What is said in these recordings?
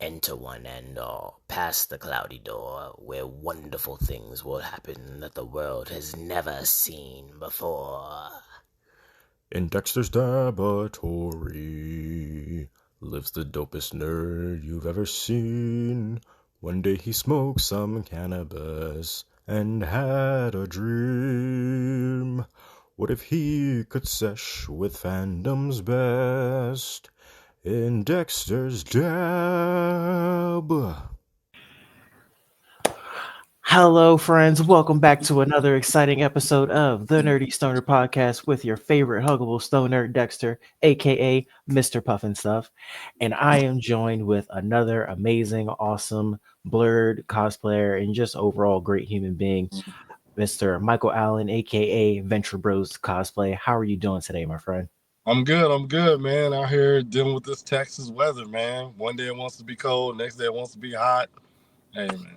enter one and pass the cloudy door where wonderful things will happen that the world has never seen before. In Dexter's laboratory lives the dopest nerd you've ever seen. One day he smoked some cannabis and had a dream. What if he could sesh with fandom's best in Dexter's Dab? Hello, friends. Welcome back to another exciting episode of the Nerdy Stoner Podcast with your favorite huggable stoner, Dexter, aka Mr. Puffin Stuff. And I am joined with another amazing, awesome, blurred cosplayer and just overall great human being, Mr. Michael Allen, aka Venture Bros Cosplay. How are you doing today, my friend? I'm good, man. Out here dealing with this Texas weather, man. One day it wants to be cold, next day it wants to be hot. Hey, man.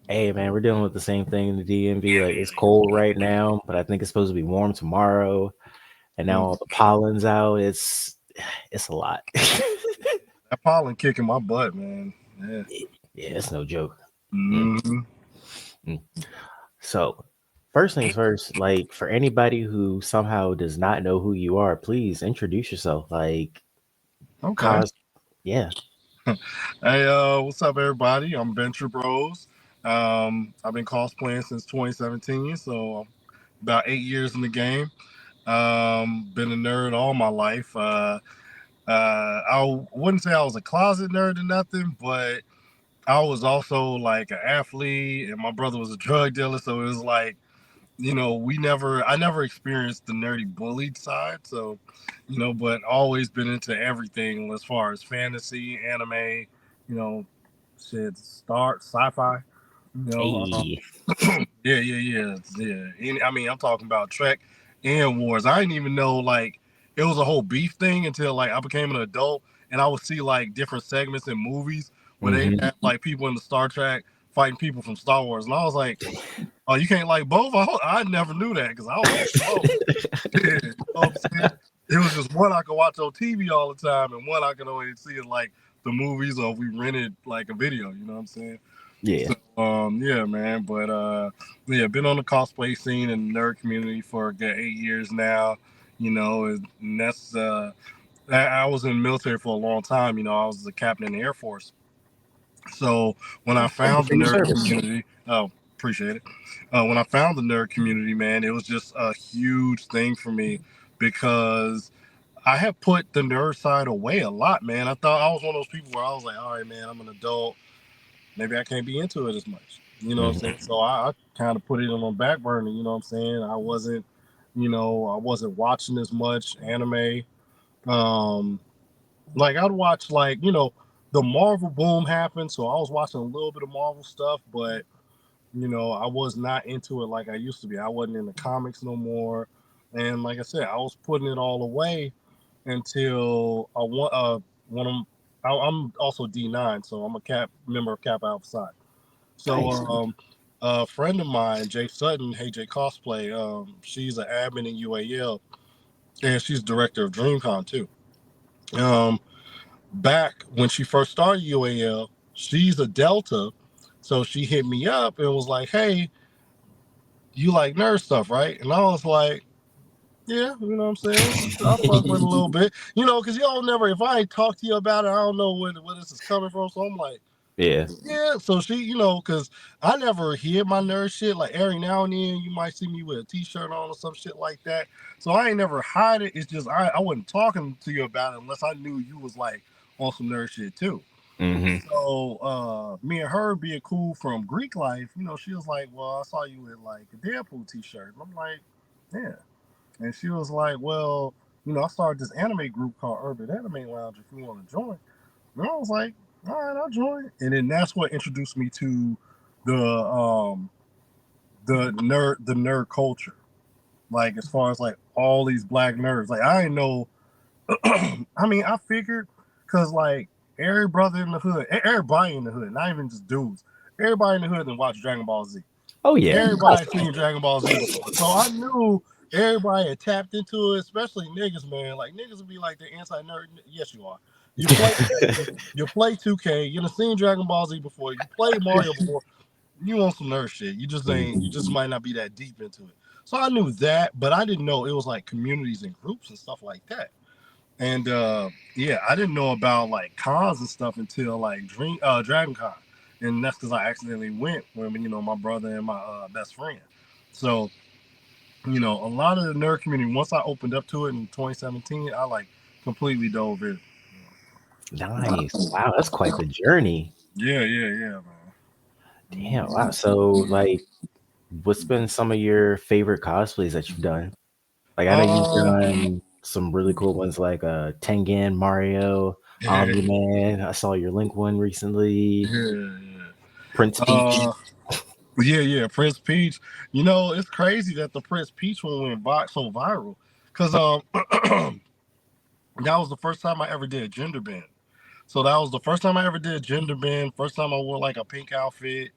Hey, man, we're dealing with the same thing in the DMV. Like, it's cold right now, but I think it's supposed to be warm tomorrow. And now all the pollen's out. It's a lot. That pollen kicking my butt, man. Yeah, it's no joke. Mm-hmm. So, first things first, like for anybody who somehow does not know who you are, please introduce yourself. Like, Okay. Yeah. Hey, what's up, everybody? I'm Venture Bros. I've been cosplaying since 2017, so about 8 years in the game. Been a nerd all my life. I wouldn't say I was a closet nerd or nothing, but I was also like an athlete, and my brother was a drug dealer, so it was like, I never experienced the nerdy bullied side, so, but always been into everything as far as fantasy, anime, sci-fi, Hey. yeah. I'm talking about Trek and Wars. I didn't even know like it was a whole beef thing until like I became an adult and I would see like different segments in movies where they had like people in the Star Trek fighting people from Star Wars, and I was like, oh, you can't like both? I never knew that because I was like, you know what I'm saying? It was just one I could watch on TV all the time and one I could only see in like the movies or if we rented like a video, you know what I'm saying? Yeah. So, yeah, man. But been on the cosplay scene and nerd community for 8 years now. And that's I was in the military for a long time. I was the captain in the Air Force. So when I found the nerd community, appreciate it. When I found the nerd community, man, it was just a huge thing for me because I have put the nerd side away a lot, man. I thought I was one of those people where I was like, all right, man, I'm an adult. Maybe I can't be into it as much. You know what I'm saying? So I kind of put it on the back burner, you know what I'm saying? I wasn't watching as much anime. Like I'd watch the Marvel boom happened, so I was watching a little bit of Marvel stuff, but I was not into it like I used to be. I wasn't in the comics no more. And like I said, I was putting it all away until I want one of I'm also D9, so I'm a member of Kappa Alpha Psi. So a friend of mine, Jay Sutton, Hey Jay Cosplay, she's an admin in UAL, and she's director of DreamCon too. Back when she first started UAL, she's a Delta, so she hit me up and was like, "Hey, you like nerd stuff, right?" And I was like, yeah, you know what I'm saying? I'll fuck with a little bit. Because y'all never, if I ain't talk to you about it, I don't know where this is coming from. So I'm like, yeah. So she, because I never hid my nerd shit. Like every now and then you might see me with a t-shirt on or some shit like that. So I ain't never hide it. It's just I wasn't talking to you about it unless I knew you was like on some nerd shit too. So me and her being cool from Greek life, she was like, well, I saw you with like a Deadpool t-shirt. And I'm like, yeah. And she was like, well, I started this anime group called Urban Anime Lounge if you want to join. And I was like, all right, I'll join. And then that's what introduced me to the nerd culture. Like as far as like all these black nerds. Like I didn't know I mean, I figured because like every brother in the hood, everybody in the hood, not even just dudes, everybody in the hood and watch Dragon Ball Z. Oh yeah. Everybody seen Dragon Ball Z before. So I knew everybody had tapped into it, especially niggas, man. Like niggas would be like the anti-nerd. Yes, you are. You play you play 2K, you done seen Dragon Ball Z before, you played Mario before, you want some nerd shit. You just ain't you just might not be that deep into it. So I knew that, but I didn't know it was like communities and groups and stuff like that. And yeah, I didn't know about like cons and stuff until like Dragon Con. And that's because I accidentally went when my brother and my best friend. So a lot of the nerd community, once I opened up to it in 2017, I like completely dove in. Nice. Wow, that's quite the journey. Yeah, man. Damn. Wow. So, like, what's been some of your favorite cosplays that you've done? Like, I know you've done some really cool ones like Tengen, Mario, Omni-Man. I saw your Link one recently. Yeah. Prince Peach. Yeah, Prince Peach. It's crazy that the Prince Peach one went so viral. Because that was the first time I ever did a gender bend. So that was the first time I ever did a gender bend. First time I wore like a pink outfit.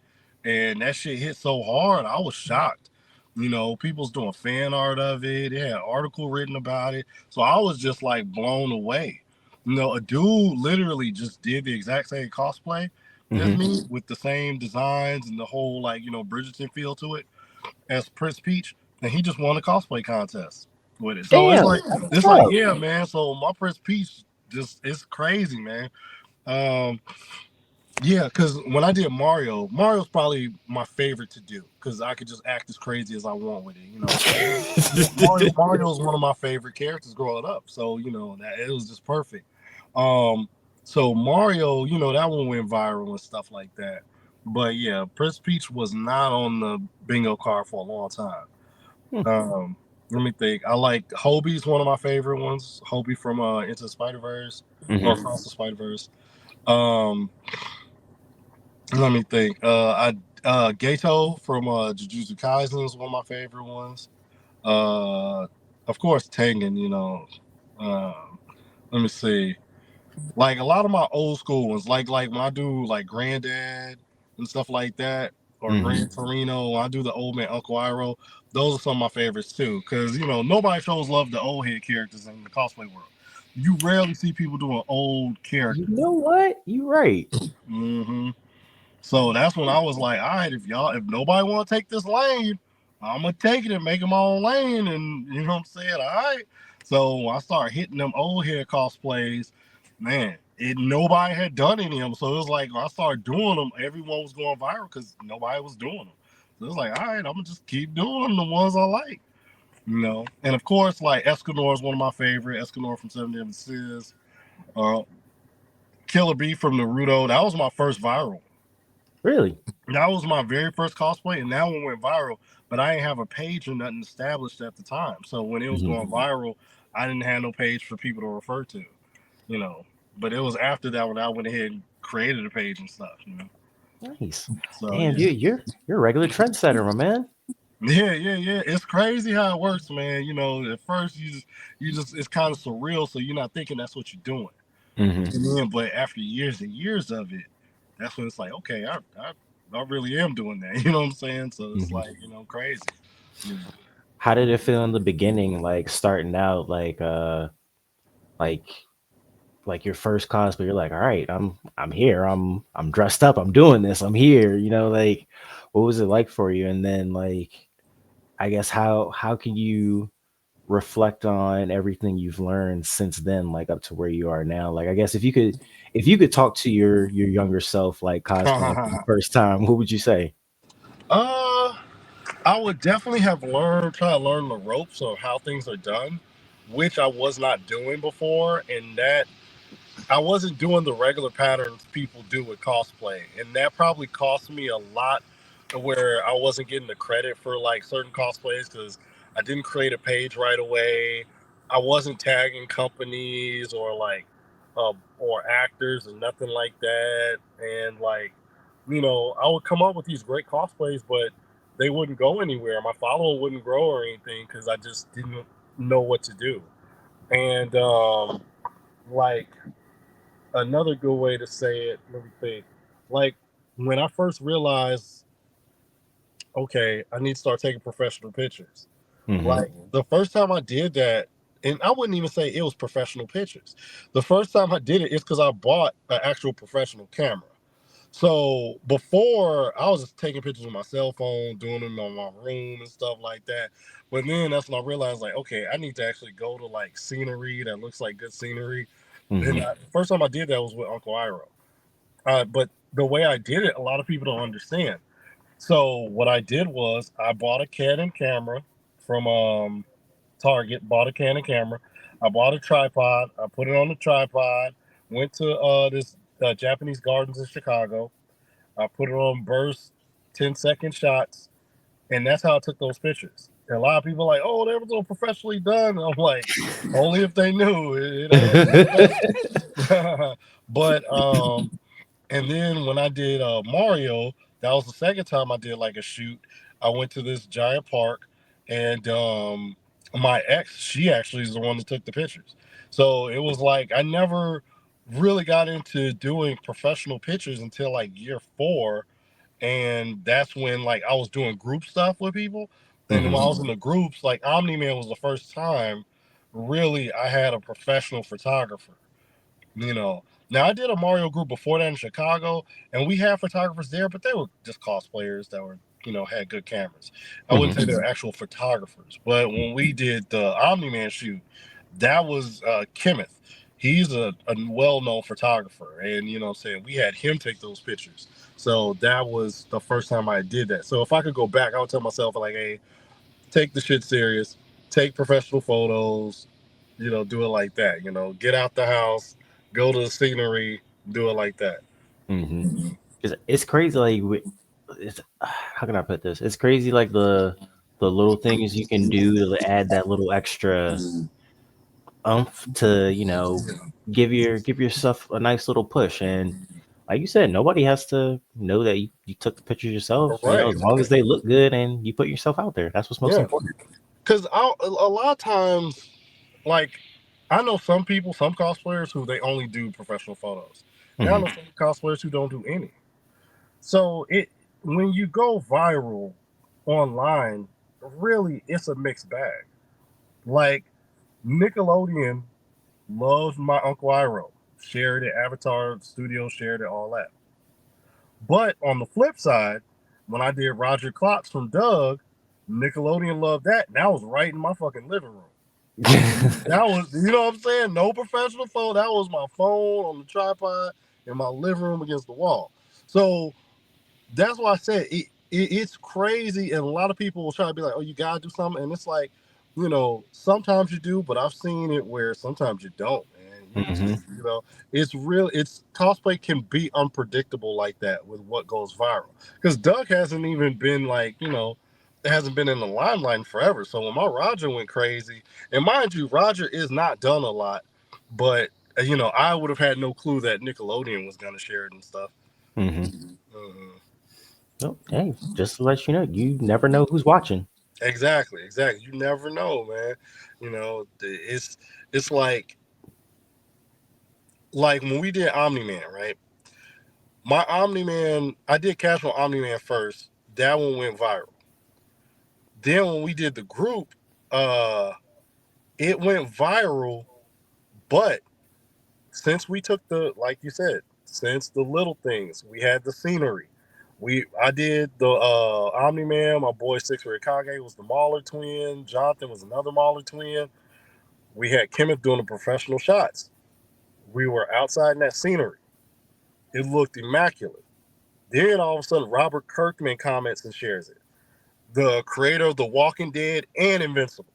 And that shit hit so hard, I was shocked. People's doing fan art of it. They had an article written about it. So I was just like blown away. A dude literally just did the exact same cosplay as me with the same designs and the whole like, Bridgerton feel to it as Prince Peach. And he just won a cosplay contest with it. So it's like, yeah, man. So my Prince Peach it's crazy, man. Yeah, because when I did Mario's probably my favorite to do because I could just act as crazy as I want with it. Mario's one of my favorite characters growing up, so that it was just perfect. So Mario, that one went viral and stuff like that. But yeah, Prince Peach was not on the bingo card for a long time. Let me think. I like Hobie's one of my favorite ones. Hobie from Into the Spider-Verse or Across the Spider-Verse. Let me think. Gato from Jujutsu Kaisen is one of my favorite ones. Of course, Tengen. Let me see. Like a lot of my old school ones, like when I do like Granddad and stuff like that, or Gran Torino. When I do the Old Man Uncle Iroh, those are some of my favorites too. Because nobody shows love to old head characters in the cosplay world. You rarely see people doing old characters. You know what? You're right. So that's when I was like, all right, if nobody want to take this lane, I'm gonna take it and make it my own lane, and you know what I'm saying? All right. So I started hitting them old hair cosplays. Man, nobody had done any of them, so it was like I started doing them. Everyone was going viral because nobody was doing them. So it was like, all right, I'm gonna just keep doing the ones I like, And of course, like Escanor is one of my favorite. Escanor from Seven Deadly Sins. Killer Bee from Naruto. That was my first viral. Really? That was my very first cosplay, and that one went viral. But I didn't have a page or nothing established at the time. So when it was going viral, I didn't have no page for people to refer to, But it was after that when I went ahead and created a page and stuff, Nice. So, damn, you're a regular trendsetter, my man. Yeah. It's crazy how it works, man. At first you just it's kind of surreal, so you're not thinking that's what you're doing. And then, but after years and years of it, that's when it's like, okay, I really am doing that. You know what I'm saying? So it's like, crazy. How did it feel in the beginning, like starting out, like your first cosplay? You're like, all right, I'm here. I'm dressed up. I'm doing this. I'm here. Like, what was it like for you? And then, like, I guess how can you reflect on everything you've learned since then, like up to where you are now? Like, I guess if you could talk to your younger self, like cosplay for the first time, what would you say? I would definitely have try to learn the ropes of how things are done, which I was not doing before, and that I wasn't doing the regular patterns people do with cosplay, and that probably cost me a lot, where I wasn't getting the credit for like certain cosplays because I didn't create a page right away. I wasn't tagging companies or like or actors and nothing like that, and like I would come up with these great cosplays, but they wouldn't go anywhere. My following wouldn't grow or anything because I just didn't know what to do. And like another good way to say it, let me think. Like when I first realized, okay, I need to start taking professional pictures. Like the first time I did that, and I wouldn't even say it was professional pictures. The first time I did it is because I bought an actual professional camera. So before I was just taking pictures with my cell phone, doing them on my room and stuff like that. But then that's when I realized, like, okay, I need to actually go to like scenery that looks like good scenery. And first time I did that was with Uncle Iroh. But the way I did it, a lot of people don't understand. So what I did was I bought a Canon camera from Target. Bought a Canon camera. I bought a tripod. I put it on the tripod. Went to this Japanese gardens in Chicago. I put it on burst 10-second shots, and that's how I took those pictures. And a lot of people are like, "Oh, they were so professionally done." And I'm like, only if they knew. But and then when I did Mario, that was the second time I did like a shoot. I went to this giant park, and my ex, she actually is the one that took the pictures. So it was like I never really got into doing professional pictures until like year 4, and that's when like I was doing group stuff with people. And when I was in the groups, like Omni Man was the first time really I had a professional photographer. You know, now I did a Mario group before that in Chicago, and we had photographers there, but they were just cosplayers that were, had good cameras. I wouldn't say they're actual photographers. But when we did the Omni Man shoot, that was Kenneth. He's a well-known photographer, and what I'm saying, we had him take those pictures. So that was the first time I did that. So if I could go back, I would tell myself like, hey, take the shit serious, take professional photos, do it like that. Get out the house, go to the scenery, do it like that. It's crazy. Like, how can I put this? It's crazy. Like the little things you can do to add that little extra to give yourself a nice little push. And like you said, nobody has to know that you took the pictures yourself. Right. As long as they look good and you put yourself out there, that's what's most important. Because a lot of times, like, I know some people, some cosplayers who they only do professional photos. And I know some cosplayers who don't do any. So when you go viral online, really it's a mixed bag. Like Nickelodeon loves my Uncle Iroh, shared it, Avatar Studios shared it, all that. But on the flip side, when I did Roger Klotz from Doug, Nickelodeon loved that, and that was right in my fucking living room. That was, what I'm saying? No professional phone. That was my phone on the tripod in my living room against the wall. So that's why I said it's crazy, and a lot of people will try to be like, "Oh, you gotta do something," and it's like, sometimes you do, but I've seen it where sometimes you don't, man. It's real. It's cosplay can be unpredictable like that with what goes viral. Because Doug hasn't even been like, it hasn't been in the limelight forever. So when my Roger went crazy, and mind you, Roger is not done a lot, but I would have had no clue that Nickelodeon was gonna share it and stuff. Oh, hey, just to let you know, you never know who's watching. Exactly. You never know, man. It's like when we did Omni Man, right? My Omni Man, I did Casual Omni Man first. That one went viral. Then when we did the group, it went viral, but since we took like you said, since the little things, we had the scenery. I did the Omni Man. My boy Six Kage was the Mauler twin. Jonathan was another Mauler twin. We had Kenneth doing the professional shots. We were outside in that scenery. It looked immaculate. Then all of a sudden, Robert Kirkman comments and shares it. The creator of The Walking Dead and Invincible.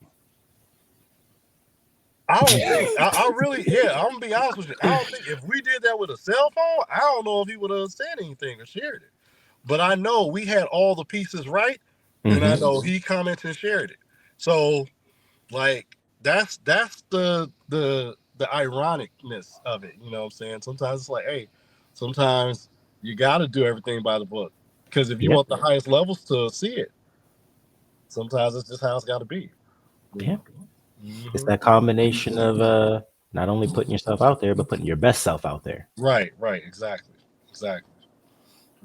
I don't think, I really, I'm gonna be honest with you. I don't think if we did that with a cell phone, I don't know if he would have said anything or shared it. But I know we had all the pieces right, and I know he commented and shared it. So, like, that's the ironicness of it. You know what I'm saying? Sometimes it's like, hey, sometimes you got to do everything by the book, because if you want the highest levels to see it, sometimes it's just how it's got to be. Yeah, it's that combination of not only putting yourself out there, but putting your best self out there. Right, exactly.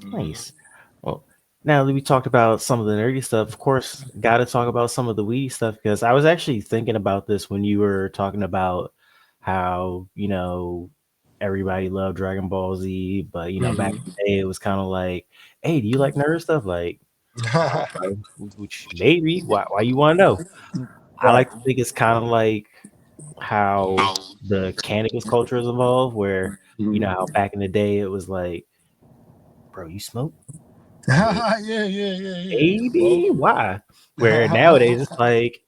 Nice. Well, Now that we talked about some of the nerdy stuff, of course, got to talk about some of the weedy stuff because I was actually thinking about this when you were talking about how everybody loved Dragon Ball Z, but back in the day it was kind of like, hey, do you like nerd stuff? Like, I don't know, which maybe why you want to know? I Right. like to think it's kind of like how the cannabis culture has evolved, where how back in the day it was like, bro, you smoke? I mean, Yeah. maybe Well, why? Where nowadays it's like,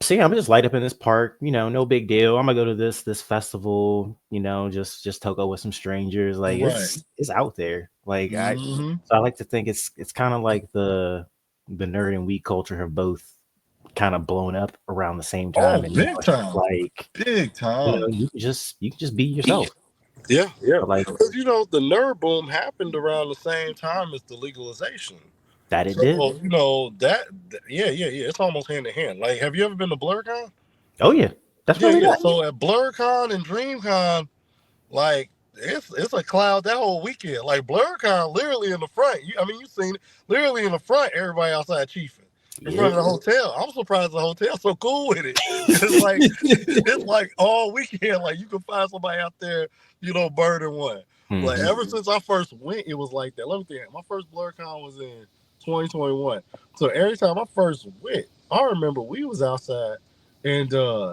see, I'm just light up in this park, no big deal. I'm gonna go to this festival, just toke with some strangers. Like right. it's out there. Like Hmm. so I like to think it's kind of like the nerd and weed culture have both kind of blown up around the same Oh, time, and now big it's just time. like Big time. you can just be yourself. Yeah. But like Because the nerd boom happened around the same time as the legalization. that it So did. yeah. It's almost hand in hand. Like, have you ever been to BlurCon? Oh yeah, that's Yeah, really yeah. nice. So at BlurCon and DreamCon, like it's a cloud that whole weekend. Like BlurCon, literally in the front. You seen it, literally in the front. Everybody outside chiefing in Yeah. front of the hotel. I'm surprised the hotel's so cool with it. It's like all weekend. Like you can find somebody out there, burning one. Like Mhm. ever since I first went, it was like that. Let me think. My first BlurCon was in 2021. So every time I first went, I remember we was outside and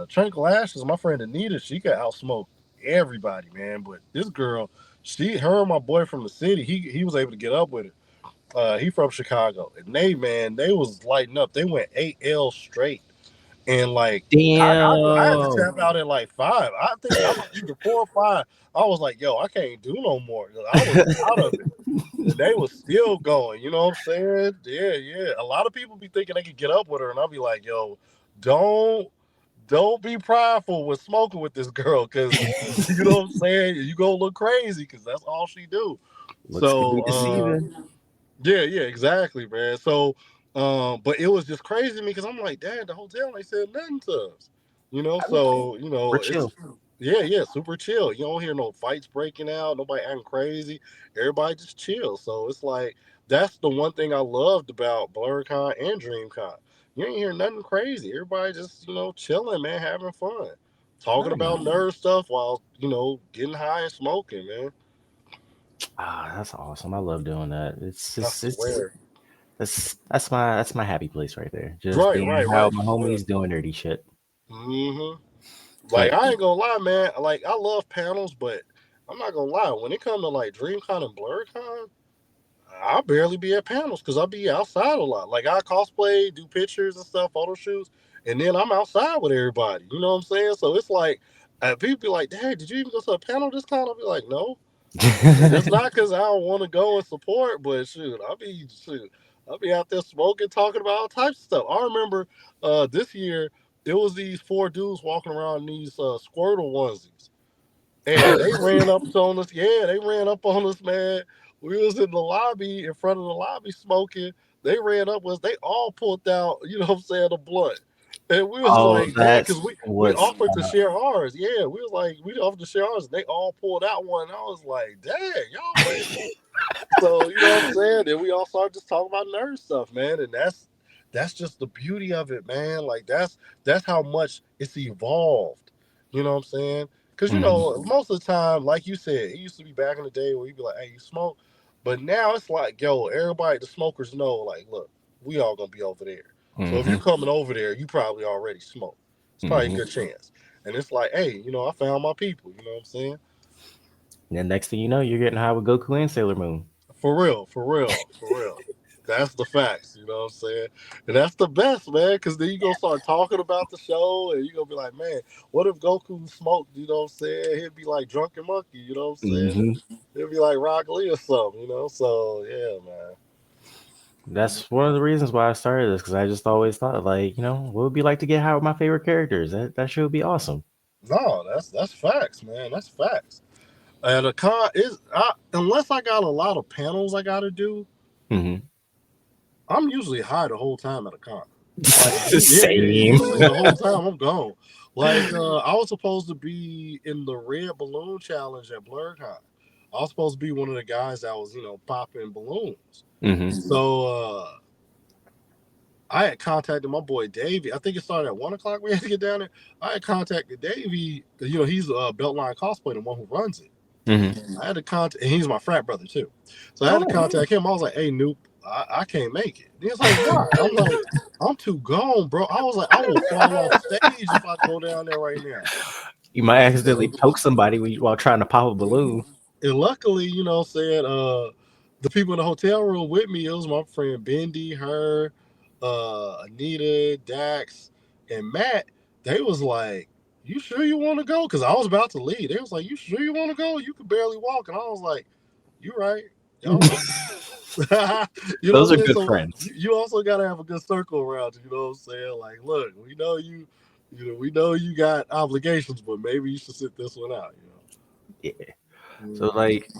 Tranquil Ashes, my friend Anita, she could outsmoke everybody, man. But this girl, her and my boy from the city, he was able to get up with it. He from Chicago, and they was lighting up. They went 8 L straight, and like I had to Damn. tap out at like 5. I think I was either 4 or 5. I was like, yo, I can't do no more. I was out of it. And they was still going. You know what I'm saying? Yeah. A lot of people be thinking they could get up with her, and I'll be like, yo, don't don't be prideful with smoking with this girl, because you know what I'm saying. You gonna look crazy because that's all she do. Looks can be So deceiving. yeah, exactly, man. So but it was just crazy to me because I'm like, dad, the hotel ain't said nothing to us. So We're it's chill. yeah, super chill. You don't hear no fights breaking out, nobody acting crazy. Everybody just chill. So it's like that's the one thing I loved about BlurCon and DreamCon. You ain't hear nothing crazy. Everybody just, chilling, man, having fun. Talking Nice. about nerd stuff while, getting high and smoking, man. Ah, that's awesome. I love doing that. It's I just it's swear. that's my happy place right there. Just Right, being right, how right. my For sure. homies doing nerdy shit. Hmm. Like, But I ain't gonna lie, man. Like, I love panels, but I'm not gonna lie. When it comes to like DreamCon and BlurCon, I barely be at panels because I be outside a lot. Like, I cosplay, do pictures and stuff, photo shoots, and then I'm outside with everybody. You know what I'm saying? So it's like, people be like, "Dad, did you even go to a panel this time?" I'll be like, "No." And it's not because I don't want to go and support, but I'll be out there smoking, talking about all types of stuff. I remember this year it was these 4 dudes walking around in these Squirtle onesies, and they ran up on us. Yeah, they ran up on us, man. We was in the lobby, in front of the lobby, smoking. They ran up with us. They all pulled out, you know what I'm saying, a blunt. And we was oh, like, dang, that's because we what's offered to share ours. Yeah, we was like, we offered to share ours. And they all pulled out one. And I was like, dang, y'all went. So, you know what I'm saying? And we all started just talking about nerd stuff, man. And that's just the beauty of it, man. Like, that's how much it's evolved. You know what I'm saying? Because Mhm. most of the time, like you said, it used to be back in the day where you'd be like, "Hey, you smoke," but now it's like, "Yo, everybody, the smokers know, like, look, we all gonna be over there. So if you Mhm. coming over there, you probably already smoke. It's probably a Mhm. good chance." And it's like, "Hey, I found my people." You know what I'm saying? And then next thing you know, you're getting high with Goku and Sailor Moon. For real. That's the facts, you know what I'm saying? And that's the best, man, because then you gonna start talking about the show and you're gonna be like, man, what if Goku smoked, you know what I'm saying? He'd be like Drunken Monkey, you know what I'm saying? Mhm. He'd be like Rock Lee or something, you know? So yeah, man. That's one of the reasons why I started this because I just always thought, like, what would it be like to get high with my favorite characters? That should be awesome. No, that's facts, man. That's facts. And a con is unless I got a lot of panels I gotta do, Mhm. I'm usually high the whole time at a con. Like, yeah. Same. Usually the whole time I'm gone. Like, I was supposed to be in the Red Balloon Challenge at BlurCon. I was supposed to be one of the guys that was, popping balloons. Mm-hmm. So I had contacted my boy Davey. I think it started at 1:00. We had to get down there. I had contacted Davey. He's Beltline Cosplay, the one who runs it. Mm-hmm. I had to contact, and he's my frat brother too. So I had to contact him. I was like, "Hey, Noop, I can't make it." And he was like, "Why?" I'm like, "I'm too gone, bro." I was like, "I will fall off stage if I go down there right now." You might accidentally poke somebody while trying to pop a balloon. And luckily, the people in the hotel room with me, it was my friend Bendy, her, Anita, Dax, and Matt. They was like, "You sure you want to go?" Because I was about to leave. They was like, "You sure you want to go? You could barely walk." And I was like, "You right." Those are good friends. You also gotta have a good circle around you. You know what I'm saying? Like, look, we know you got obligations, but maybe you should sit this one out. Yeah. So like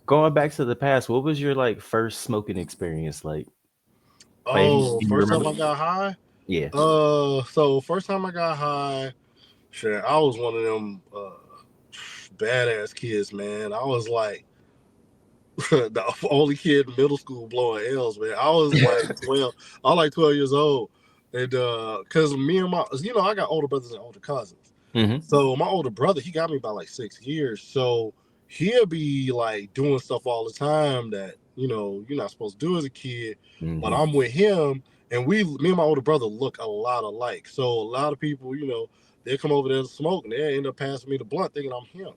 going back to the past, what was your like first smoking experience like? First time I got high? Yeah. So first time I got high, shit, I was one of them badass kids, man. I was like the only kid in middle school blowing L's, man. I was like 12. I was like 12 years old. And because me and I got older brothers and older cousins. Mm-hmm. So my older brother, he got me by like 6 years. So he'll be like doing stuff all the time that, you're not supposed to do as a kid. Mm-hmm. But I'm with him, and me and my older brother look a lot alike. So a lot of people, they come over there to smoke, and they end up passing me the blunt thinking I'm him.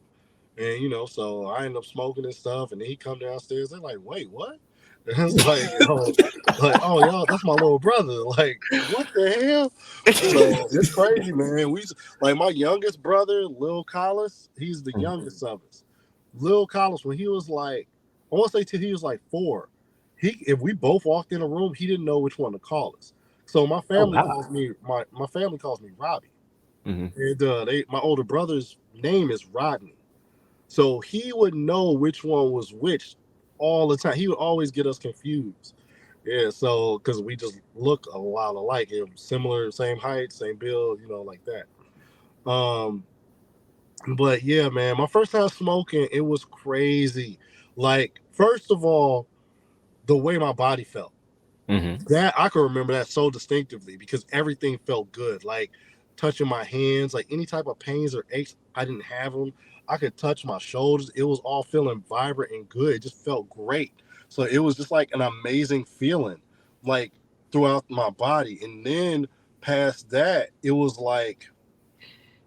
And, so I end up smoking and stuff, and then he come downstairs. They're like, "Wait, what?" And it's oh, y'all, that's my little brother. Like, what the hell? So it's crazy, man. My youngest brother, Lil Collis, he's the youngest of us. Lil Collis, when he was like, I want to say till he was like 4, if we both walked in a room, he didn't know which one to call us. So my family calls me my family calls me Robbie, and my older brother's name is Rodney. So he would know which one was which all the time. He would always get us confused. Yeah, so because we just look a lot alike, similar, same height, same build, like that. But yeah, man, my first time smoking, it was crazy. Like, first of all, the way my body felt. That I can remember that so distinctively because everything felt good. Like touching my hands, like any type of pains or aches, I didn't have them. I could touch my shoulders. It was all feeling vibrant and good. It just felt great. So it was just like an amazing feeling, like throughout my body. And then past that, it was like,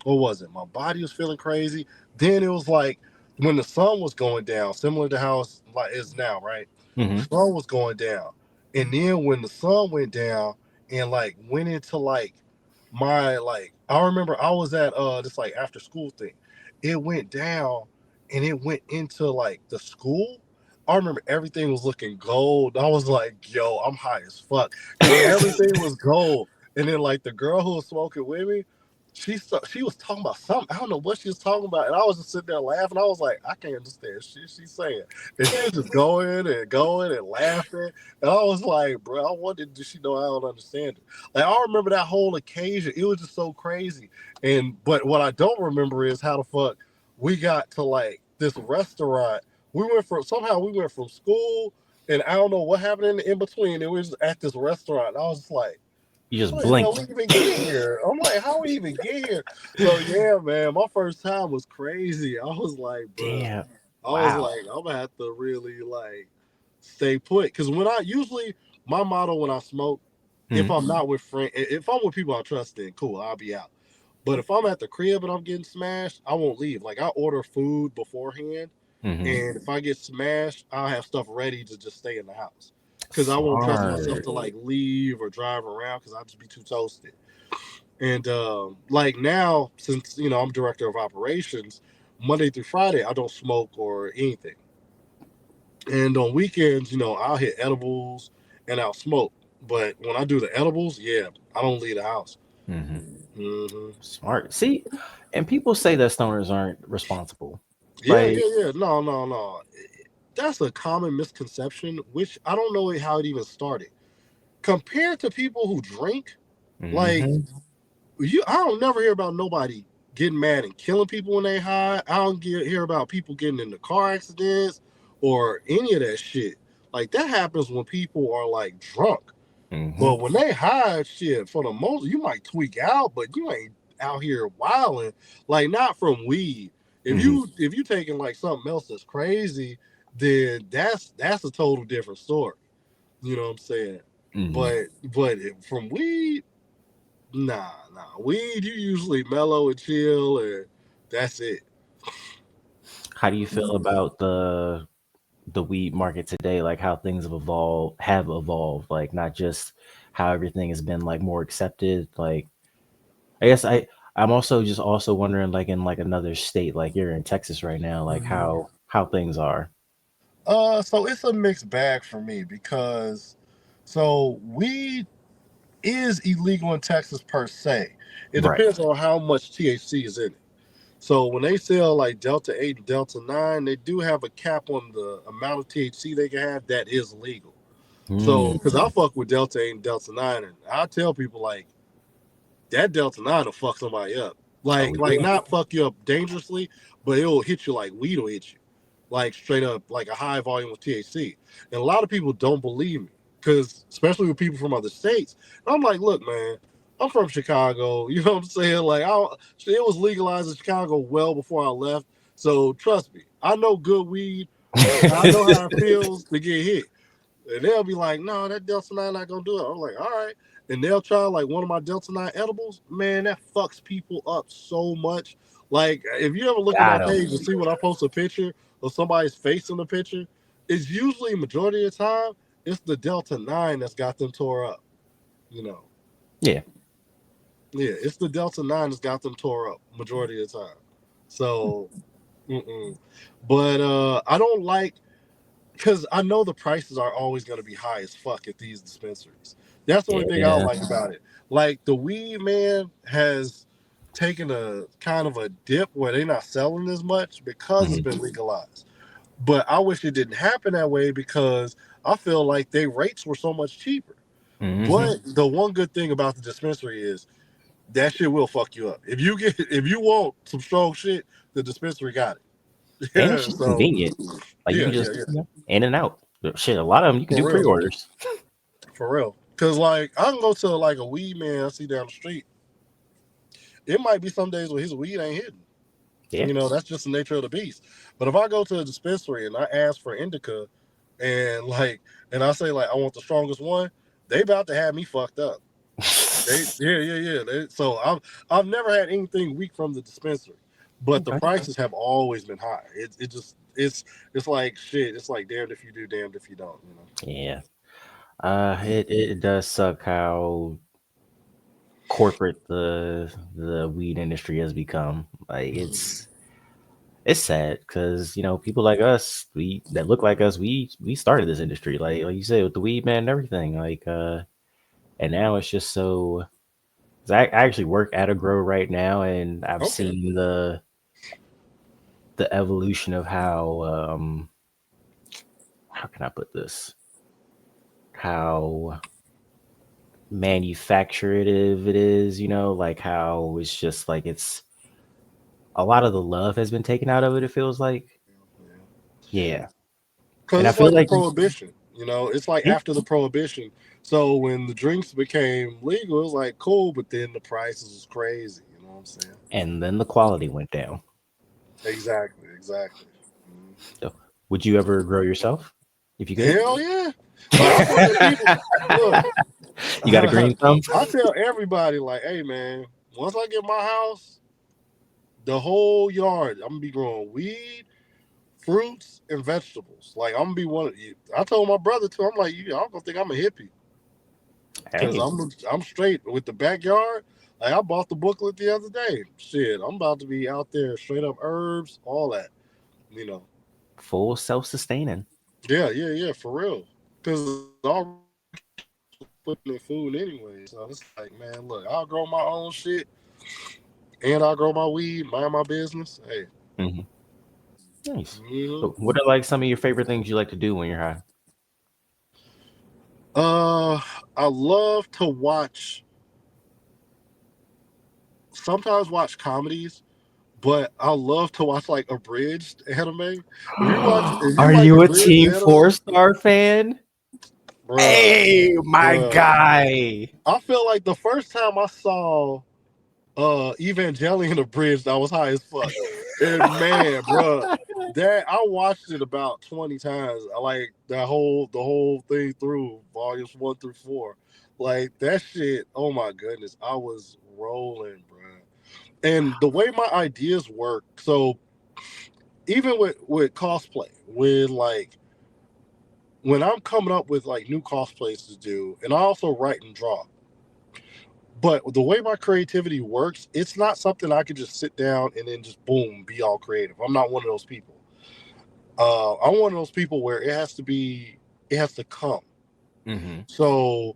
what was it? My body was feeling crazy. Then it was like when the sun was going down, similar to how it's like is now, right? The sun was going down. And then when the sun went down and like went into like my I remember I was at this like after school thing. It went down and it went into like the school. I remember everything was looking gold. I was like, yo, I'm high as fuck. Everything was gold. And then like the girl who was smoking with me, she was talking about something. I don't know what she was talking about. And I was just sitting there laughing. I was like, I can't understand shit she's saying. And she was just going and laughing. And I was like, bro, I wondered, does she know I don't understand it? Like, I remember that whole occasion. It was just so crazy. But what I don't remember is how the fuck we got to like this restaurant. We went from school, and I don't know what happened in between. It was at this restaurant. I was just like, you just blinked. How we even get here? I'm like, how we even get here? So yeah, man, my first time was crazy. I was like, bro, damn. I was like, I'm gonna have to really like stay put. Because my motto when I smoke, if I'm not with friends, if I'm with people I trust, then cool, I'll be out. But if I'm at the crib and I'm getting smashed, I won't leave. Like I order food beforehand, and if I get smashed, I'll have stuff ready to just stay in the house. Because I won't trust myself to like leave or drive around because I'll just be too toasted. And like now, since I'm director of operations, Monday through Friday I don't smoke or anything. And on weekends, I'll hit edibles and I'll smoke. But when I do the edibles, yeah, I don't leave the house. Smart. See, and people say that stoners aren't responsible. Yeah. No. That's a common misconception, which I don't know how it even started. Compared to people who drink, like I don't never hear about nobody getting mad and killing people when they high. I don't hear about people getting into car accidents or any of that shit. Like that happens when people are like drunk. But when they high, shit, for the most, you might tweak out, but you ain't out here wilding. Like not from weed. If you taking like something else that's crazy, then that's a total different story. You know what I'm saying? But from weed, nah. Weed, you usually mellow and chill, and that's it. How do you feel about the weed market today? Like how things have evolved, like not just how everything has been like more accepted. Like I guess I'm also wondering, like in like another state, like you're in Texas right now, like how things are. So it's a mixed bag for me because so weed is illegal in Texas per se. It Right. depends on how much THC is in it. So when they sell like Delta 8 and Delta 9, they do have a cap on the amount of THC they can have that is legal. So because I fuck with Delta 8 and Delta 9, and I tell people like that Delta 9 will fuck somebody up. Like not fuck you up dangerously, but it'll hit you like weed will hit you. Like straight up, like a high volume of THC. And a lot of people don't believe me. Because especially with people from other states. And I'm like, look, man, I'm from Chicago. You know what I'm saying? Like it was legalized in Chicago well before I left. So trust me, I know good weed. I know how it feels to get hit. And they'll be like, no, that Delta 9 not gonna do it. I'm like, all right. And they'll try like one of my Delta 9 edibles. Man, that fucks people up so much. Like, if you ever look at my page and see when I post a picture of somebody's face in the picture, it's usually majority of the time, it's the Delta 9 that's got them tore up. You know. Yeah. Yeah, it's the Delta 9 that's got them tore up majority of the time. So but I don't like, because I know the prices are always going to be high as fuck at these dispensaries. That's the only thing I don't like about it. Like the weed man has taken a kind of a dip where they're not selling as much because it's been legalized. But I wish it didn't happen that way because I feel like their rates were so much cheaper. But the one good thing about the dispensary is that shit will fuck you up. If you want some strong shit, the dispensary got it. And it's just convenient. Like you can just in and out. Shit, a lot of them you can do pre-orders. For real. Because like I can go to like a weed man I see down the street. It might be some days where his weed ain't hidden. Yeah. You know, that's just the nature of the beast. But if I go to a dispensary and I ask for indica and I say like I want the strongest one, they about to have me fucked up. So I've never had anything weak from the dispensary, but the prices have always been high. It's like shit. It's like damned if you do, damned if you don't. You know. Yeah. It does suck how corporate the weed industry has become. Like it's sad because people like us, that look like us, we started this industry, like you said, with the weed man and everything. Like and now it's just so. I actually work at a grow right now, and I've seen the evolution of how can I put this? How manufacturative it is, like how it's just like it's a lot of the love has been taken out of it, it feels like. Yeah. Because it's like the prohibition, it's like after the prohibition. So when the drinks became legal, it was like cool, but then the prices was crazy, you know what I'm saying? And then the quality went down. Exactly. So, would you ever grow yourself if you could? Hell yeah. Look, you got a green thumb? I tell everybody, like, hey man, once I get my house, the whole yard, I'm gonna be growing weed, fruits, and vegetables. Like I'm gonna be one of you. I told my brother too. I'm like, I don't think I'm a hippie because I'm straight with the backyard. Like I bought the booklet the other day. Shit, I'm about to be out there straight up herbs, all that. Full self-sustaining. Yeah, for real. Because I'm putting in food anyway. So it's like, man, look, I'll grow my own shit, and I'll grow my weed, mind my business. Hey. Nice. So what are like some of your favorite things you like to do when you're high? I love to watch. Sometimes watch comedies, but I love to watch like abridged anime. If Are you like you a abridged Team anime, 4-Star fan? bruh, Hey, my bruh. guy. I feel like the first time I saw Evangelion abridged, I was high as fuck. And man, bruh, that I watched it about 20 times. I like the whole thing through volumes 1 through 4. Like that shit, oh my goodness. I was rolling, bruh. And the way my ideas work, so even with cosplay, when I'm coming up with like new cosplays to do, and I also write and draw. But the way my creativity works, it's not something I can just sit down and then just boom, be all creative. I'm not one of those people. I'm one of those people where it has to come. Mm-hmm. So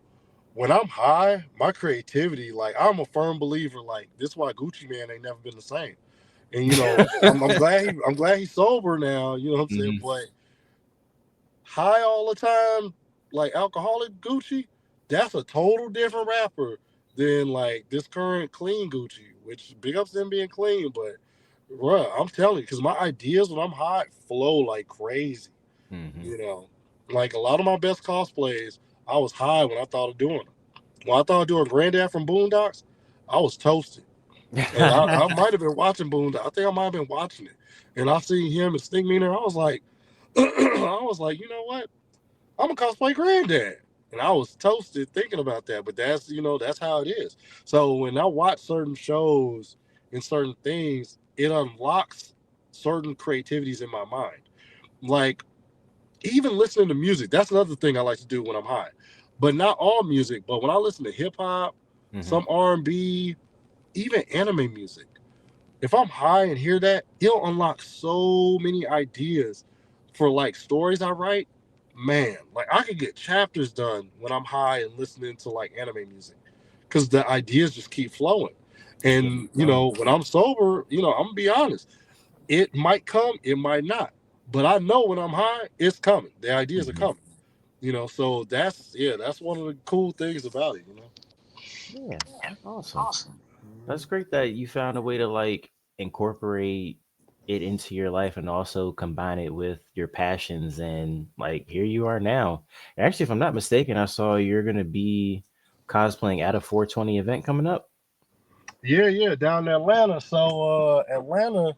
when I'm high, my creativity, like I'm a firm believer, like this is why Gucci Man ain't never been the same. And I'm glad he's sober now. You know what I'm saying? Mm-hmm. But high all the time, like alcoholic Gucci, that's a total different rapper than like this current clean Gucci, which big ups them being clean, but bruh, I'm telling you, because my ideas when I'm hot flow like crazy. Mm-hmm. You know, like a lot of my best cosplays, I was high when I thought of doing them. When I thought of doing Granddad from Boondocks, I was toasted. And I might have been watching Boondocks. I think I might have been watching it. And I seen him and Sting Meaner. I was like, I was like, you know what? I'm a cosplay Granddad. And I was toasted thinking about that. But that's how it is. So when I watch certain shows and certain things, it unlocks certain creativities in my mind. Like even listening to music, that's another thing I like to do when I'm high. But not all music, but when I listen to hip hop, Mm-hmm. some R&B, even anime music, if I'm high and hear that, it'll unlock so many ideas for like stories I write. Man, like I could get chapters done when I'm high and listening to like anime music because the ideas just keep flowing. And when I'm sober, I'm gonna be honest, it might come, it might not, but I know when I'm high, it's coming. The ideas are Mm-hmm. coming. So that's one of the cool things about it. Yeah, that's awesome. That's great that you found a way to like incorporate it into your life and also combine it with your passions. And like here you are now. Actually, if I'm not mistaken, I saw you're gonna be cosplaying at a 420 event coming up. Yeah, down in Atlanta. So Atlanta,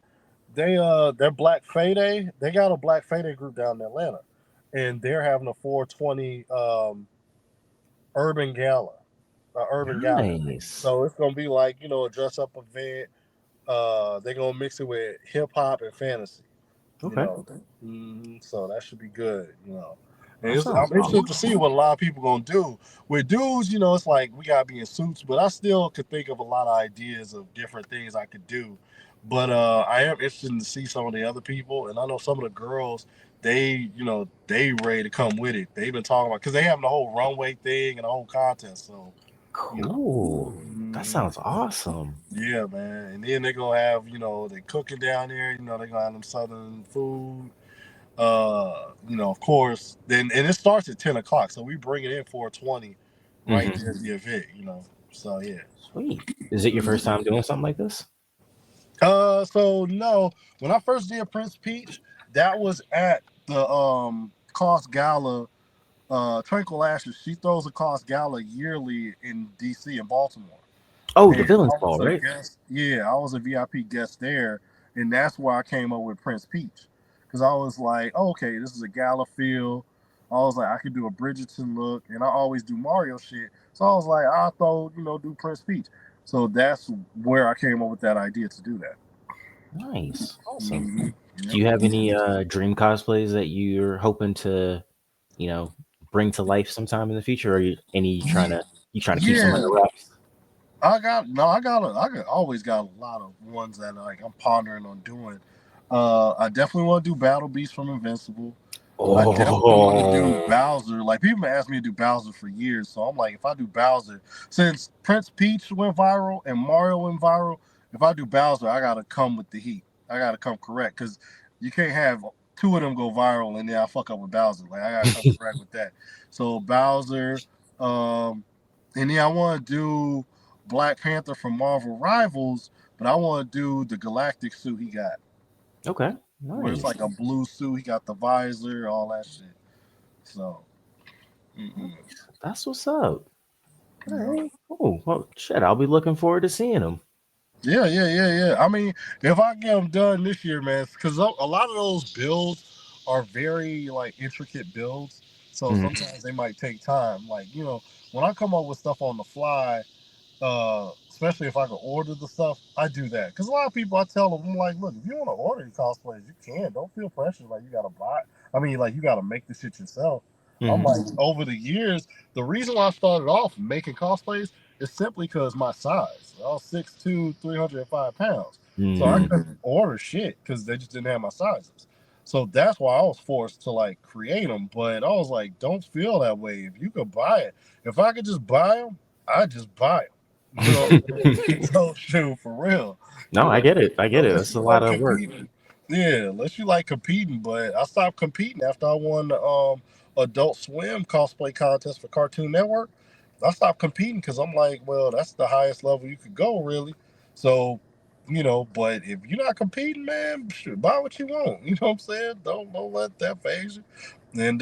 they're Black Fayday. They got a Black Fayday group down in Atlanta, and they're having a 420 urban gala, urban gala. Nice. So it's gonna be like a dress up event. They're gonna mix it with hip hop and fantasy. You Okay. know, so that should be good. And That sounds I'm interested to awesome. see what a lot of people gonna do with dudes. It's like we gotta be in suits, but I still could think of a lot of ideas of different things I could do. But I am interested to see some of the other people, and I know some of the girls. They ready to come with it. They've been talking about because they having the whole runway thing and the whole contest. So Cool. That mhm. sounds awesome. Yeah, man. And then they're gonna have, they cooking down there, they're gonna have them southern food. Of course, then and it starts at 10 o'clock. So we bring it in 420 right Hmm. there at the event. So yeah. Sweet. Is it your first time doing something like this? So no, when I first did Prince Peach, that was at the Cost Gala. Tranquil Ashes, she throws a Cost Gala yearly in DC and Baltimore. Oh, And the villain's I was ball, a right? guest. Yeah, I was a VIP guest there, and that's where I came up with Prince Peach, because I was like, oh, okay, this is a gala feel. I was like, I could do a Bridgerton look, and I always do Mario shit. So I was like, I'll do Prince Peach. So that's where I came up with that idea to do that. Nice. Awesome. Mm-hmm. Do Yep. you have any dream cosplays that you're hoping to, you know, bring to life sometime in the future, or any you trying to keep some under Yeah, wraps? I always got a lot of ones that like I'm pondering on doing. I definitely want to do Battle Beast from Invincible. I definitely want to do Oh, Bowser. Like people have asked me to do Bowser for years, so I'm like, if I do Bowser, since Prince Peach went viral and Mario went viral, if I do Bowser, I gotta come with the heat. I gotta come correct because you can't have two of them go viral and then I fuck up with Bowser. Like I gotta come correct with that. So Bowser, um, and then I want to do Black Panther from Marvel Rivals, but I want to do the galactic suit he got. Okay. Where it's Nice. like a blue suit. He got the visor, all that shit. So, That's what's up. All yeah. right. Oh, well, shit. I'll be looking forward to seeing him. Yeah. I mean, if I get them done this year, man, because a lot of those builds are very like intricate builds, so sometimes they might take time. Like when I come up with stuff on the fly, especially if I can order the stuff, I do that. Because a lot of people, I tell them, I'm like, look, if you want to order your cosplays, you can. Don't feel pressured like you gotta buy. I mean, like you gotta make the shit yourself. I'm like, over the years, the reason why I started off making cosplays is simply because my size. I was 6'2", 305 pounds. So I couldn't order shit because they just didn't have my sizes. So that's why I was forced to like create them. But I was like, don't feel that way. If you could buy it, if I could just buy them, I'd just buy them. You know, so shoot, for real. No, I get it. I get it. That's a lot of work. Yeah, unless you like competing, but I stopped competing after I won the Adult Swim cosplay contest for Cartoon Network. I stopped competing because I'm like, well, that's the highest level you could go, really. So, but if you're not competing, man, shoot, buy what you want. You know what I'm saying? Don't let that phase you. And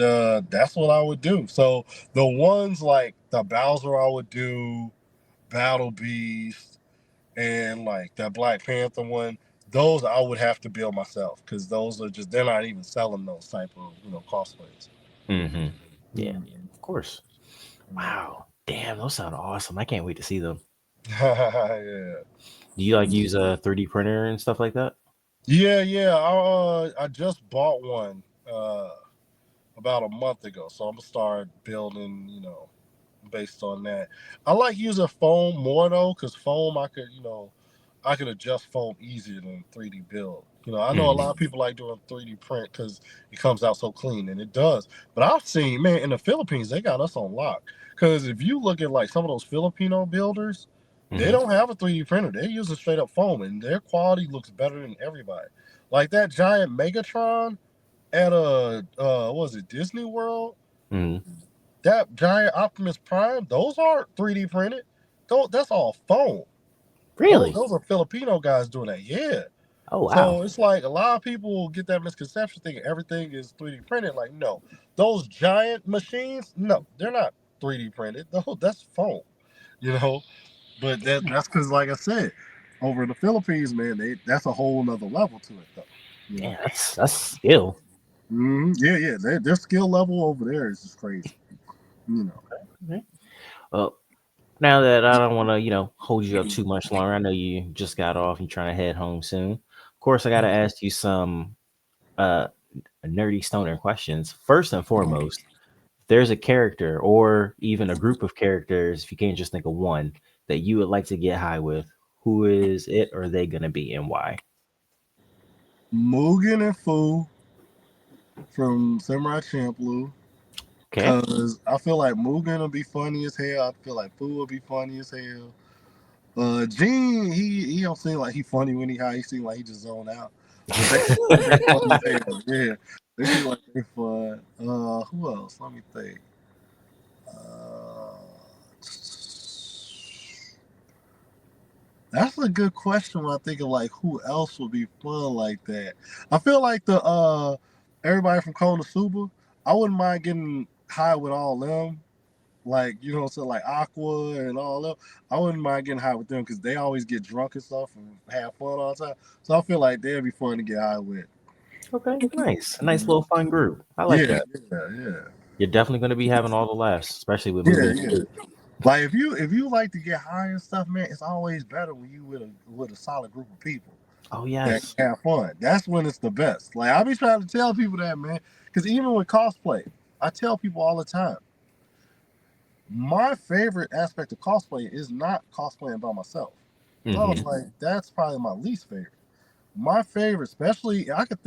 that's what I would do. So the ones like the Bowser, I would do Battle Beast, and like that Black Panther one. Those I would have to build myself because those are just, they're not even selling those type of cosplays. Yeah, of course. Wow, damn, those sound awesome. I can't wait to see them. Yeah. Do you like use a 3D printer and stuff like that? Yeah. I just bought one about a month ago, so I'm gonna start building. Based on that, I like using foam more though, because foam I could adjust foam easier than 3D build. I know a lot of people like doing 3D print because it comes out so clean, and it does. But I've seen, man, in the Philippines, they got us on lock. Because if you look at like some of those Filipino builders, they don't have a 3D printer. They're using straight up foam, and their quality looks better than everybody. Like that giant Megatron at what was it, Disney World? That giant Optimus Prime, those aren't 3D printed. That's all foam. Really? Those are Filipino guys doing that. Yeah. Oh, wow. So it's like a lot of people get that misconception thinking everything is 3D printed. Like, no, those giant machines, no, they're not 3D printed. No, that's foam, But that's because, like I said, over in the Philippines, man, that's a whole nother level to it, though. Yeah, that's skill. Yeah. Their skill level over there is just crazy. Okay. Well, now that I don't want to, hold you up too much longer, I know you just got off and you're trying to head home soon. Of course, I got to ask you some nerdy stoner questions. First and foremost, if there's a character or even a group of characters, if you can't just think of one, that you would like to get high with, who is it or they going to be and why? Mugen and Fu from Samurai Champloo. Because I feel like Mugen will be funny as hell. I feel like Fu will be funny as hell. Gene, he don't seem like he funny when he high. He seem like he just zone out. They funny as hell. Yeah, they seem like they fun. Who else? Let me think. That's a good question when I think of like who else would be fun like that. I feel like the everybody from Konosuba, I wouldn't mind getting high with all them. Like, so like Aqua and all them. I wouldn't mind getting high with them because they always get drunk and stuff and have fun all the time. So I feel like they'd be fun to get high with. Okay, nice. A nice little fun group. I like that. Yeah. You're definitely going to be having all the laughs, especially with Mugen. Yeah. Like if you like to get high and stuff, man, it's always better when you with a solid group of people. Oh yes, that have fun. That's when it's the best. Like I be trying to tell people that, man, because even with cosplay, I tell people all the time. My favorite aspect of cosplay is not cosplaying by myself. I was like, that's probably my least favorite. My favorite, especially I could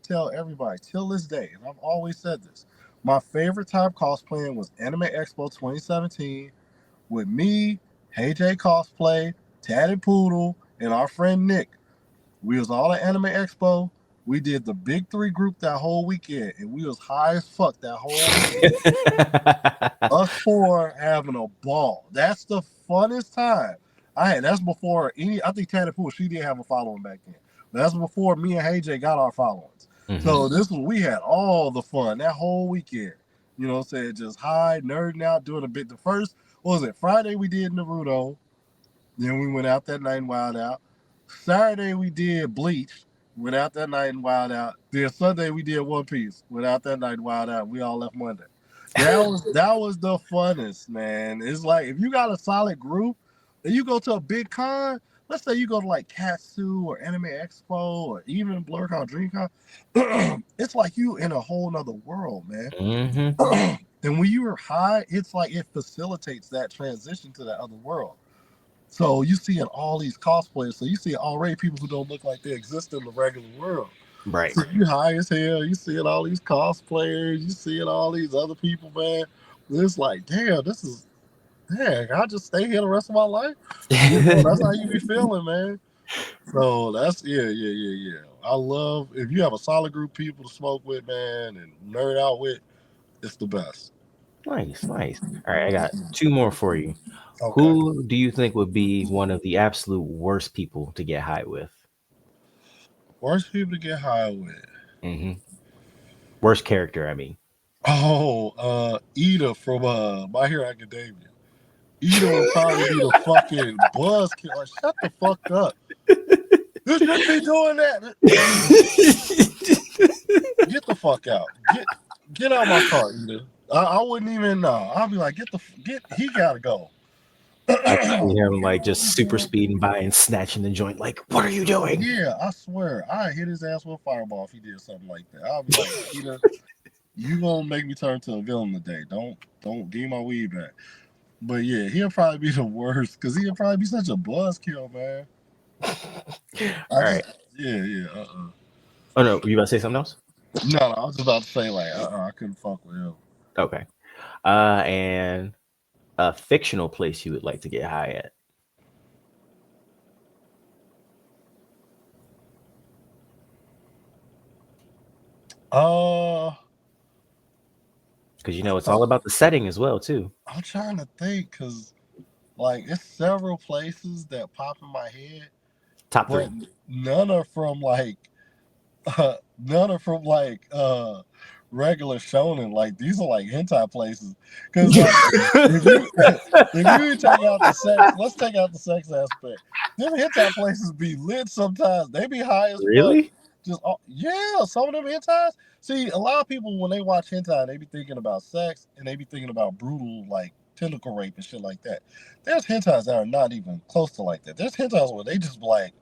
tell everybody till this day, and I've always said this. My favorite time cosplaying was Anime Expo 2017 with me, Hey J Cosplay, Tatted Poodle, and our friend Nick. We was all at Anime Expo. We did the big three group that whole weekend, and we was high as fuck that whole weekend. Us four having a ball. That's the funnest time That's before any. I think Tanner Pool, she did have a following back then. But that's before me and AJ got our followings. Mhm. So we had all the fun that whole weekend. You know what I'm saying? Just high, nerding out, doing a bit. The first, what was it? Friday we did Naruto. Then we went out that night and wild out. Saturday we did Bleach. Went out that night and wild out. Then Sunday we did One Piece. Went out that night and wild out. We all left Monday. That was the funnest, man. It's like if you got a solid group and you go to a big con, let's say you go to like Katsu or Anime Expo or even BlurCon, DreamCon, it's like you in a whole nother world, man. Mhm. And when you are high, it's like it facilitates that transition to that other world. So you see all these cosplayers. So you see already people who don't look like they exist in the regular world. Right. So you high as hell. You seeing all these cosplayers. You seeing all these other people, man. It's like, damn, I just stay here the rest of my life. You know, that's how you be feeling, man. So that's yeah. I love if you have a solid group of people to smoke with, man, and nerd out with. It's the best. Nice. All right, I got two more for you. Okay. Who do you think would be one of the absolute worst people to get high with? Worst people to get high with. Mm-hmm. Worst character, I mean. Oh, Ida from My Hero Academia. Ida would probably be the fucking buzzkill. Like, shut the fuck up. You shouldn't be doing that. Get the fuck out. Get out of my car, Ida. I wouldn't even know. I'll be like, he gotta go. I see him like just super speeding by and snatching the joint. Like, what are you doing? Yeah, I swear, I hit his ass with a fireball if he did something like that. I'll be like, Ida, you gonna make me turn to a villain today. Don't give me my weed back. But yeah, he'll probably be the worst because he'll probably be such a buzzkill, man. All right. Yeah. Oh no, you about to say something else? No, I was about to say like, I couldn't fuck with him. Okay. And a fictional place you would like to get high at? Because it's all about the setting as well too. I'm trying to think because like it's several places that pop in my head. Top but three. None are from like regular shonen. Like these are like hentai places. Because like, if you take out the sex, let's take out the sex aspect. Them hentai places be lit sometimes. They be high as Really? fuck. Some of them hentais. See, a lot of people when they watch hentai, they be thinking about sex and they be thinking about brutal like tentacle rape and shit like that. There's hentais that are not even close to like that. There's hentais where they just like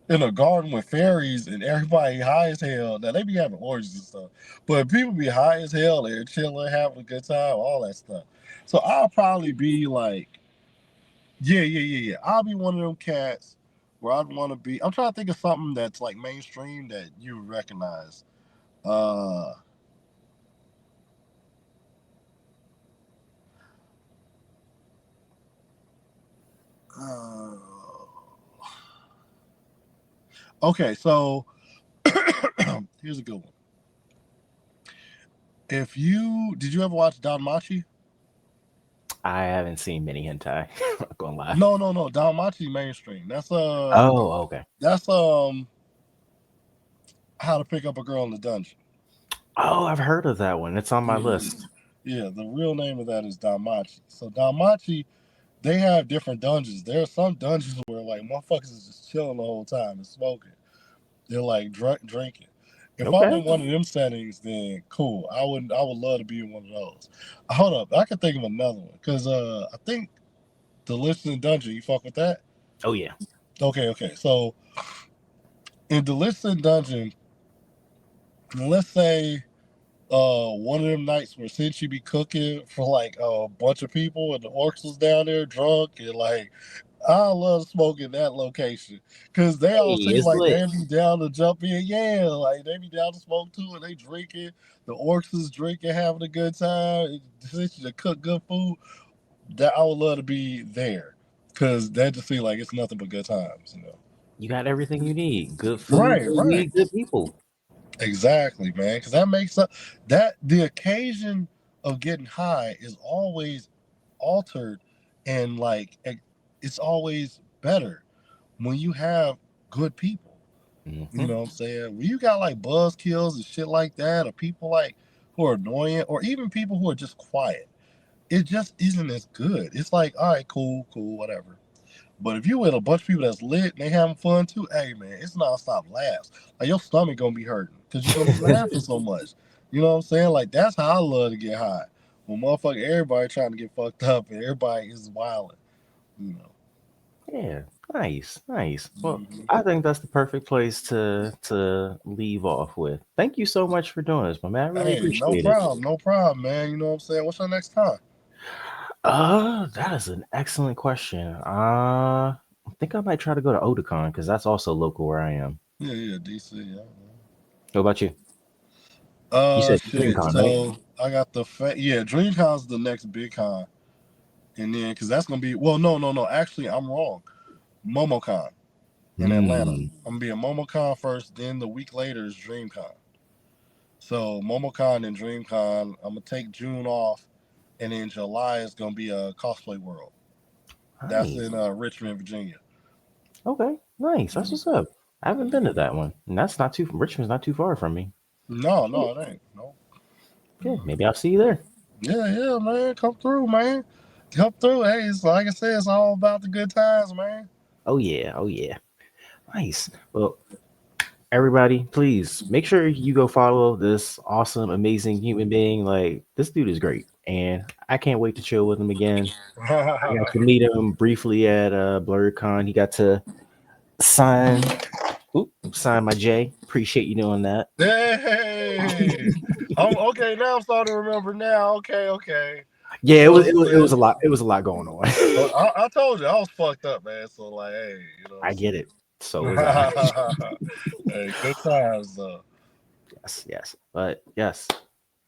in a garden with fairies and everybody high as hell. Now they be having orgies and stuff, but people be high as hell. They're chilling, having a good time, all that stuff. So I'll probably be like, yeah. I'll be one of them cats where I'd want to be. I'm trying to think of something that's like mainstream that you would recognize. Okay, so here's a good one. Did you ever watch Danmachi? I haven't seen many hentai. I'm not gonna lie. No. Danmachi mainstream. That's Oh, okay. That's How to Pick Up a Girl in the Dungeon. Oh, I've heard of that one. It's on my list. Yeah, the real name of that is Danmachi. So Danmachi, they have different dungeons. There are some dungeons where like motherfuckers is just chilling the whole time and smoking. They're like drinking. If I'm in one of them settings, then cool. I would love to be in one of those. Hold up, I can think of another one because I think the Listening Dungeon. You fuck with that? Oh yeah. Okay. So in the Listening Dungeon, let's say one of them nights where since you be cooking for like a bunch of people and the orcs was down there drunk and like. I love smoking that location because they all seem like they be down to jump in. Yeah, like they be down to smoke too, and they drinking. The orcs is drinking, having a good time. Since you cook good food, that I would love to be there because that just seems like it's nothing but good times. You got everything you need. Good food, right. You need good people. Exactly, man. Because that makes up that the occasion of getting high is always altered and like. It's always better when you have good people. Mm-hmm. You know what I'm saying? When you got like buzzkills and shit like that, or people like who are annoying, or even people who are just quiet, it just isn't as good. It's like, all right, cool, whatever. But if you with a bunch of people that's lit and they having fun too, hey man, it's nonstop laughs. Like your stomach gonna be hurting because you're gonna be laughing so much. You know what I'm saying? Like that's how I love to get high. When motherfucker everybody trying to get fucked up and everybody is wilding. You know. Yeah, nice. Well, Mhm. I think that's the perfect place to leave off with. Thank you so much for doing this, my man. I really Hey, appreciate it. no problem, man. You know what I'm saying? What's your next time? That is an excellent question. I think I might try to go to Otakon because that's also local where I am. Yeah, DC. Yeah. What about you? You said Shit. DreamCon, right? So I got DreamCon's the next big con, and then because that's gonna be no. Actually, I'm wrong. MomoCon in Atlanta. Hmm. I'm gonna be at MomoCon first, then the week later is DreamCon. So MomoCon and DreamCon, I'm gonna take June off, and then July is gonna be a Cosplay World. That's Nice. in Richmond, Virginia. Okay, nice. That's what's up. I haven't been to that one, and that's not too. Richmond's not too far from me. No, it ain't. No. Yeah, maybe I'll see you there. Yeah, man. Come through, man. Come through. Hey, it's like I said, it's all about the good times, man. Oh yeah. Nice. Well, everybody, please make sure you go follow this awesome, amazing human being. Like this dude is great, and I can't wait to chill with him again. I got to meet him briefly at BlurredCon. He got to sign sign my J. Appreciate you doing that. Hey, I'm okay now. I'm starting to remember now. Okay. Yeah, You it know was what it I'm was it saying? was a lot. It was a lot going on. I told you I was fucked up, man. So like, hey, you know I what get it. So I'm was I. saying? Hey, good times though. Yes. But yes,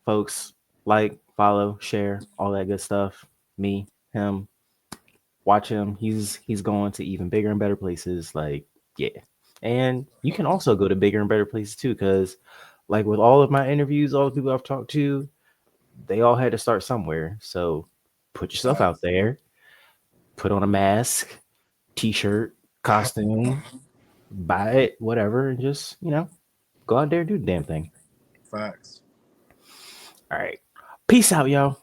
folks, like, follow, share, all that good stuff. Me, him, watch him. He's going to even bigger and better places. Like, yeah. And you can also go to bigger and better places too, because like with all of my interviews, all the people I've talked to, they all had to start somewhere. So put yourself out there, put on a mask, t-shirt, costume, buy it, whatever, and just, go out there and do the damn thing. Facts. All right. Peace out, y'all.